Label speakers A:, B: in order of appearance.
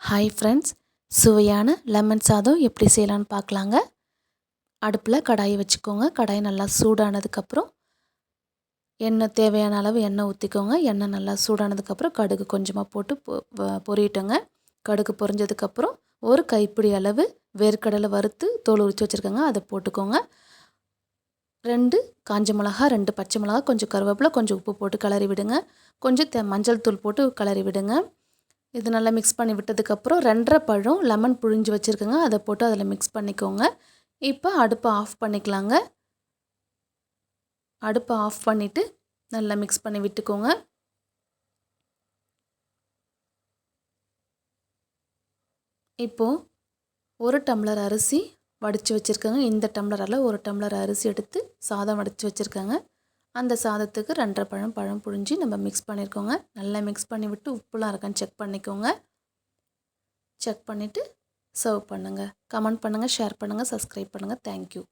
A: Hi friends, சுவையான lemon சாதம் எப்படி செய்யலான்னு பார்க்கலாங்க. அடுப்பில் கடாயை வச்சுக்கோங்க. கடாய் நல்லா சூடானதுக்கப்புறம் எண்ணெய் தேவையான அளவு எண்ணெய் ஊற்றிக்கோங்க. எண்ணெய் நல்லா சூடானதுக்கப்புறம் கடுகு கொஞ்சமாக போட்டு பொரியட்டுங்க. கடுகு பொரிஞ்சதுக்கப்புறம் ஒரு கைப்பிடி அளவு வேர்க்கடலை வறுத்து தோல் உரித்து வச்சுருக்கோங்க, அதை போட்டுக்கோங்க. 2 காஞ்ச மிளகா, 2 பச்சை மிளகா, கொஞ்சம் கருவேப்பிலை, கொஞ்சம் உப்பு போட்டு கிளறி விடுங்க. கொஞ்சம் மஞ்சள் தூள் போட்டு கிளறி விடுங்க. இது நல்லா மிக்ஸ் பண்ணி விட்டதுக்கப்புறம் 2 1/2 பழம் லெமன் புழிஞ்சு வச்சுருக்கேங்க, அதை போட்டு அதில் மிக்ஸ் பண்ணிக்கோங்க. இப்போ அடுப்பை ஆஃப் பண்ணிக்கலாங்க. அடுப்பை ஆஃப் பண்ணிவிட்டு நல்லா மிக்ஸ் பண்ணி விட்டுக்கோங்க. இப்போது 1 டம்ளர் அரிசி வடித்து வச்சுருக்கேங்க. இந்த டம்ளரால் 1 டம்ளர் அரிசி எடுத்து சாதம் வடித்து வச்சுருக்கேங்க. அந்த சாதத்துக்கு 2 1/2 பழம் புழிஞ்சு நம்ம மிக்ஸ் பண்ணியிருக்கோங்க. நல்லா மிக்ஸ் பண்ணி விட்டு உப்புலாம் இருக்கான்னு செக் பண்ணிக்கோங்க. செக் பண்ணிவிட்டு சர்வ் பண்ணுங்கள். கமெண்ட் பண்ணுங்கள், ஷேர் பண்ணுங்கள், சப்ஸ்கிரைப் பண்ணுங்கள். தேங்க்யூ.